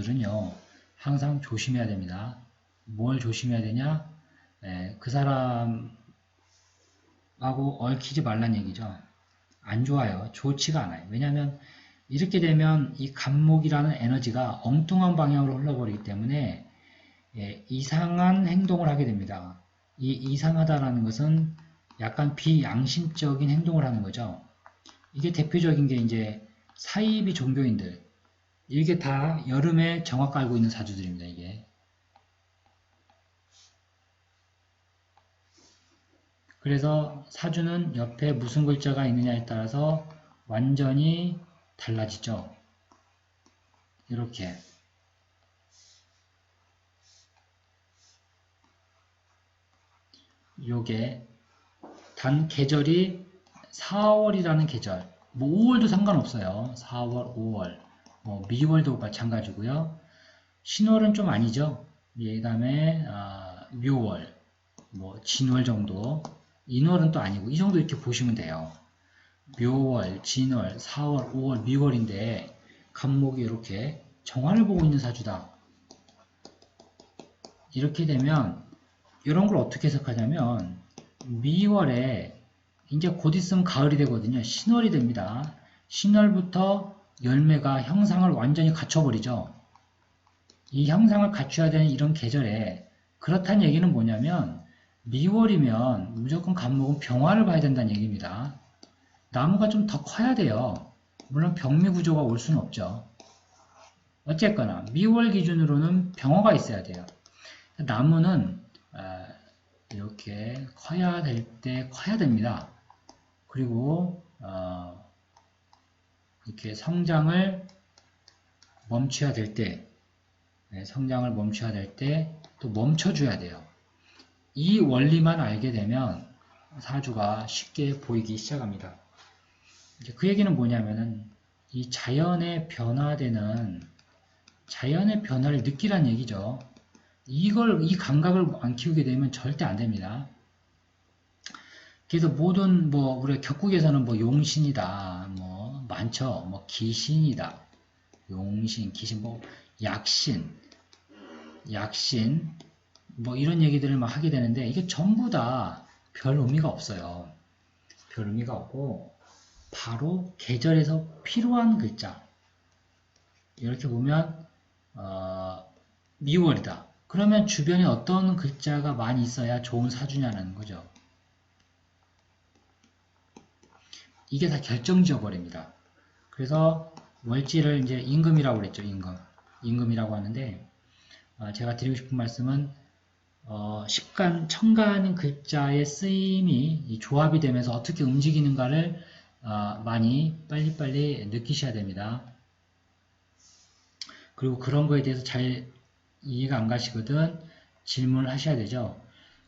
사주들은요, 항상 조심해야 됩니다. 뭘 조심해야 되냐? 그 사람하고 얽히지 말란 얘기죠. 안 좋아요. 좋지가 않아요. 왜냐하면 이렇게 되면 이 간목이라는 에너지가 엉뚱한 방향으로 흘러버리기 때문에 이상한 행동을 하게 됩니다. 이 이상하다라는 것은 약간 비양심적인 행동을 하는 거죠. 이게 대표적인 게 이제 사이비 종교인들, 이게 다 여름에 정화 깔고 있는 사주들입니다. 이게. 그래서 사주는 옆에 무슨 글자가 있느냐에 따라서 완전히 달라지죠. 이렇게. 요게 단 계절이 4월이라는 계절, 뭐 5월도 상관없어요. 4월, 5월, 뭐 미월도 마찬가지고요. 신월은 좀 아니죠. 그 다음에 묘월, 뭐 진월 정도. 인월은 또 아니고 이 정도 이렇게 보시면 돼요. 묘월, 진월, 4월, 5월, 미월인데 간목이 이렇게 정화를 보고 있는 사주다. 이렇게 되면 이런 걸 어떻게 해석하냐면 미월에 이제 곧 있으면 가을이 되거든요. 신월이 됩니다. 신월부터 열매가 형상을 완전히 갖춰버리죠. 이 형상을 갖춰야 되는 이런 계절에 그렇다는 얘기는 뭐냐면 미월이면 무조건 간목은 병화를 봐야 된다는 얘기입니다. 나무가 좀 더 커야 돼요. 물론 병미구조가 올 수는 없죠. 어쨌거나 미월 기준으로는 병화가 있어야 돼요. 나무는 이렇게 커야 될 때 커야 됩니다. 그리고 이렇게 성장을 멈춰야 될 때, 성장을 멈춰야 될 때 또 멈춰줘야 돼요. 이 원리만 알게 되면 사주가 쉽게 보이기 시작합니다. 이제 그 얘기는 뭐냐면은 이 자연의 변화되는 자연의 변화를 느끼란 얘기죠. 이 감각을 안 키우게 되면 절대 안 됩니다. 그래서 모든 우리 격국에서는 용신이다, 많죠. 귀신이다, 용신, 귀신, 약신, 이런 얘기들을 막 하게 되는데 이게 전부 다 별 의미가 없어요. 별 의미가 없고 바로 계절에서 필요한 글자. 이렇게 보면 미월이다. 그러면 주변에 어떤 글자가 많이 있어야 좋은 사주냐는 거죠. 이게 다 결정지어 버립니다. 그래서 월지를 이제 임금이라고 그랬죠. 임금이라고 하는데 제가 드리고 싶은 말씀은 십간, 천간 글자의 쓰임이 이 조합이 되면서 어떻게 움직이는가를 많이 빨리빨리 느끼셔야 됩니다. 그리고 그런 거에 대해서 잘 이해가 안 가시거든 질문을 하셔야 되죠.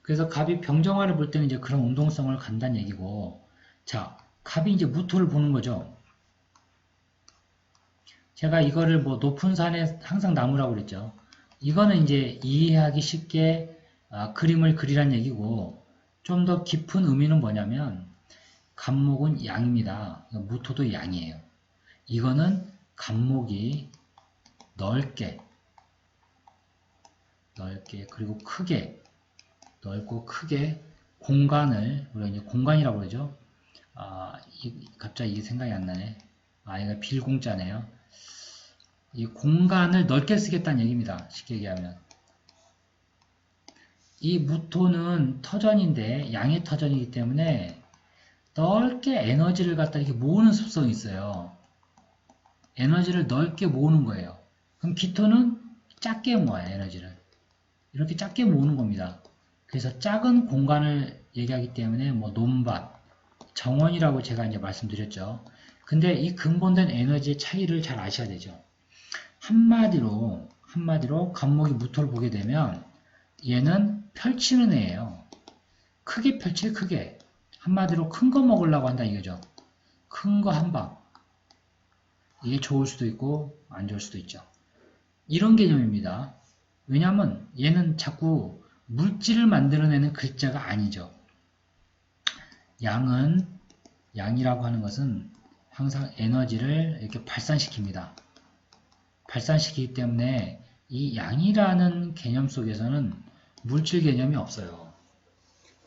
그래서 갑이 병정화를 볼 때는 이제 그런 운동성을 간다는 얘기고, 자, 갑이 이제 무토를 보는 거죠. 제가 이거를 높은 산에 항상 나무라고 그랬죠. 이거는 이제 이해하기 쉽게 그림을 그리란 얘기고, 좀 더 깊은 의미는 뭐냐면 간목은 양입니다. 무토도 양이에요. 이거는 간목이 넓게 그리고 크게, 넓고 크게 공간을 우리가 이제 공간이라고 그러죠. 갑자기 이게 생각이 안 나네. 이거 빌공자네요. 이 공간을 넓게 쓰겠다는 얘기입니다. 쉽게 얘기하면. 이 무토는 터전인데 양의 터전이기 때문에 넓게 에너지를 갖다 이렇게 모으는 습성이 있어요. 에너지를 넓게 모으는 거예요. 그럼 기토는 작게 모아요, 에너지를. 이렇게 작게 모으는 겁니다. 그래서 작은 공간을 얘기하기 때문에 논밭, 정원이라고 제가 이제 말씀드렸죠. 근데 이 근본된 에너지의 차이를 잘 아셔야 되죠. 한마디로 간목이 무토를 보게 되면 얘는 펼치는 애예요. 크게 펼칠 크게. 한마디로 큰 거 먹으려고 한다 이거죠. 큰 거 한 방. 이게 좋을 수도 있고 안 좋을 수도 있죠. 이런 개념입니다. 왜냐하면 얘는 자꾸 물질을 만들어내는 글자가 아니죠. 양이라고 하는 것은 항상 에너지를 이렇게 발산시킵니다. 발산시키기 때문에 이 양이라는 개념 속에서는 물질 개념이 없어요.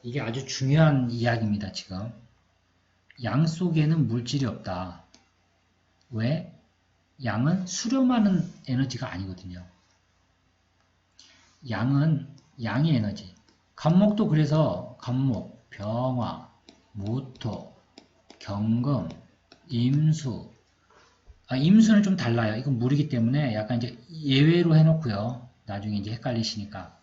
이게 아주 중요한 이야기입니다. 지금 양 속에는 물질이 없다. 왜? 양은 수렴하는 에너지가 아니거든요. 양은 양의 에너지. 간목도 그래서 간목, 병화, 모토, 경금, 임수. 임수는 좀 달라요. 이건 물이기 때문에 약간 이제 예외로 해놓고요. 나중에 이제 헷갈리시니까.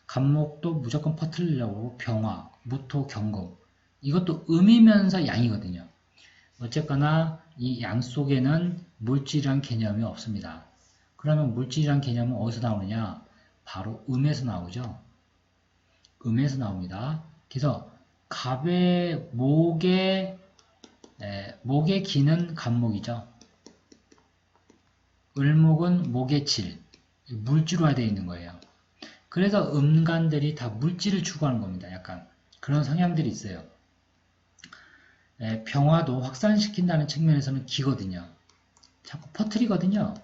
간목도 무조건 퍼뜨리려고 병화, 모토, 경금. 이것도 음이면서 양이거든요. 어쨌거나 이 양 속에는 물질이란 개념이 없습니다. 그러면 물질이란 개념은 어디서 나오느냐? 바로 음에서 나오죠. 음에서 나옵니다. 그래서 갑의 목의 기는 간목이죠. 을목은 목의 질, 물질화되어 있는 거예요. 그래서 음간들이 다 물질을 추구하는 겁니다. 약간 그런 성향들이 있어요. 병화도 확산시킨다는 측면에서는 기거든요. 자꾸 퍼뜨리거든요.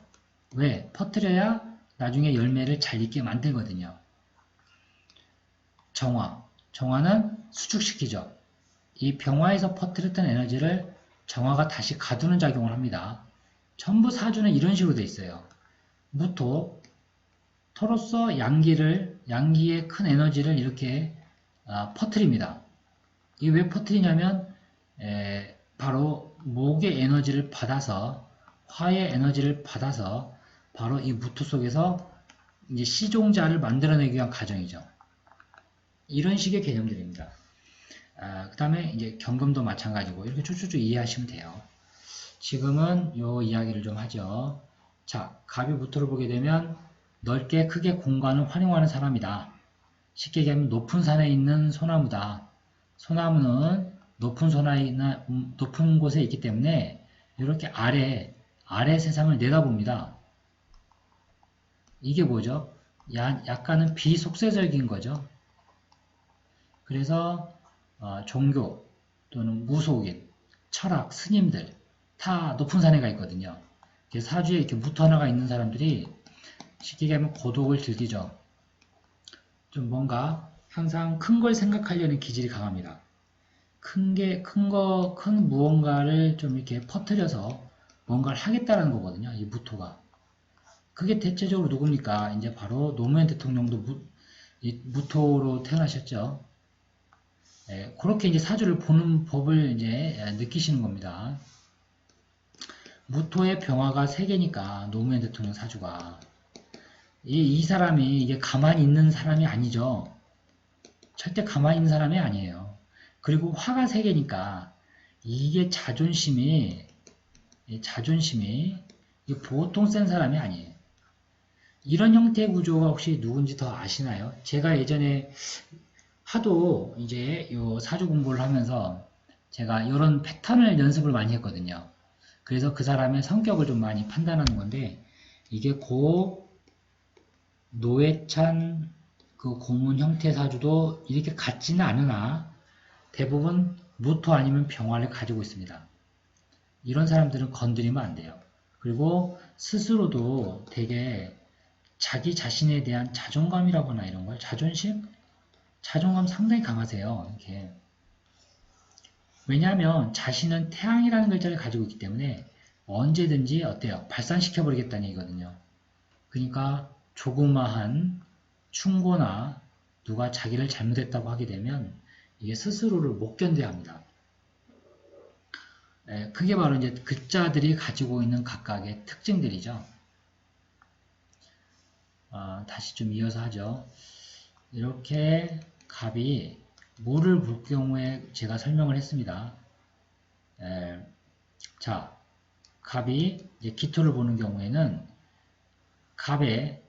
왜? 퍼뜨려야 나중에 열매를 잘 익게 만들거든요. 정화는 수축시키죠. 이 병화에서 퍼뜨렸던 에너지를 정화가 다시 가두는 작용을 합니다. 전부 사주는 이런 식으로 되어 있어요. 무토, 토로서 양기의 큰 에너지를 이렇게 퍼뜨립니다. 이게 왜 퍼뜨리냐면 바로 목의 에너지를 받아서 화의 에너지를 받아서 바로 이 무토 속에서 이제 시종자를 만들어내기 위한 과정이죠. 이런 식의 개념들입니다. 그 다음에 이제 경금도 마찬가지고 이렇게 쭉쭉쭉 이해하시면 돼요. 지금은 요 이야기를 좀 하죠. 자, 갑이 무토를 보게 되면 넓게 크게 공간을 활용하는 사람이다. 쉽게 얘기하면 높은 산에 있는 소나무다. 소나무는 높은 곳에 있기 때문에 이렇게 아래 세상을 내다봅니다. 이게 뭐죠? 약간은 비속세적인 거죠. 그래서 종교 또는 무속인, 철학, 스님들 다 높은 산에 가 있거든요. 사주에 이렇게 무토 하나가 있는 사람들이 쉽게 얘기하면 고독을 즐기죠. 좀 뭔가 항상 큰 걸 생각하려는 기질이 강합니다. 큰 무언가를 좀 이렇게 퍼뜨려서 뭔가를 하겠다는 거거든요. 이 무토가. 그게 대체적으로 누굽니까? 이제 바로 노무현 대통령도 무토로 태어나셨죠. 그렇게 이제 사주를 보는 법을 이제 느끼시는 겁니다. 무토의 병화가 3개니까 노무현 대통령 사주가 이 사람이 이게 가만히 있는 사람이 아니죠. 절대 가만히 있는 사람이 아니에요. 그리고 화가 3개니까 이게 자존심이 보통 센 사람이 아니에요. 이런 형태의 구조가 혹시 누군지 더 아시나요? 제가 예전에 하도 이제 요 사주 공부를 하면서 제가 이런 패턴을 연습을 많이 했거든요. 그래서 그 사람의 성격을 좀 많이 판단하는 건데 이게 고 노회찬 그 고문 형태 사주도 이렇게 같지는 않으나 대부분 무토 아니면 병화를 가지고 있습니다. 이런 사람들은 건드리면 안 돼요. 그리고 스스로도 되게 자기 자신에 대한 자존감이라거나 이런 걸 자존감 상당히 강하세요. 이렇게. 왜냐하면 자신은 태양이라는 글자를 가지고 있기 때문에 언제든지 어때요? 발산시켜버리겠다는 얘기거든요. 그러니까 조그마한 충고나 누가 자기를 잘못했다고 하게 되면 이게 스스로를 못 견뎌야 합니다. 그게 바로 이제 글자들이 가지고 있는 각각의 특징들이죠. 다시 좀 이어서 하죠. 이렇게 갑이 물을 볼 경우에 제가 설명을 했습니다. 자, 갑이 이제 기토를 보는 경우에는 갑의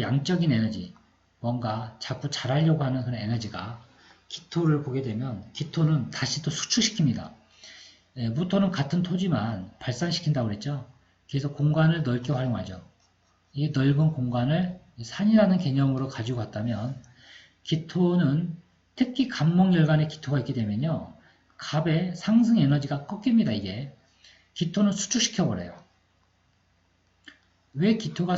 양적인 에너지, 뭔가 자꾸 잘하려고 하는 그런 에너지가 기토를 보게 되면 기토는 다시 또 수축시킵니다. 무토는 같은 토지만 발산시킨다고 그랬죠. 그래서 공간을 넓게 활용하죠. 이 넓은 공간을 산이라는 개념으로 가지고 갔다면 기토는 특히 갑목열간에 기토가 있게 되면요. 갑의 상승 에너지가 꺾입니다. 이게 기토는 수축시켜버려요. 왜 기토가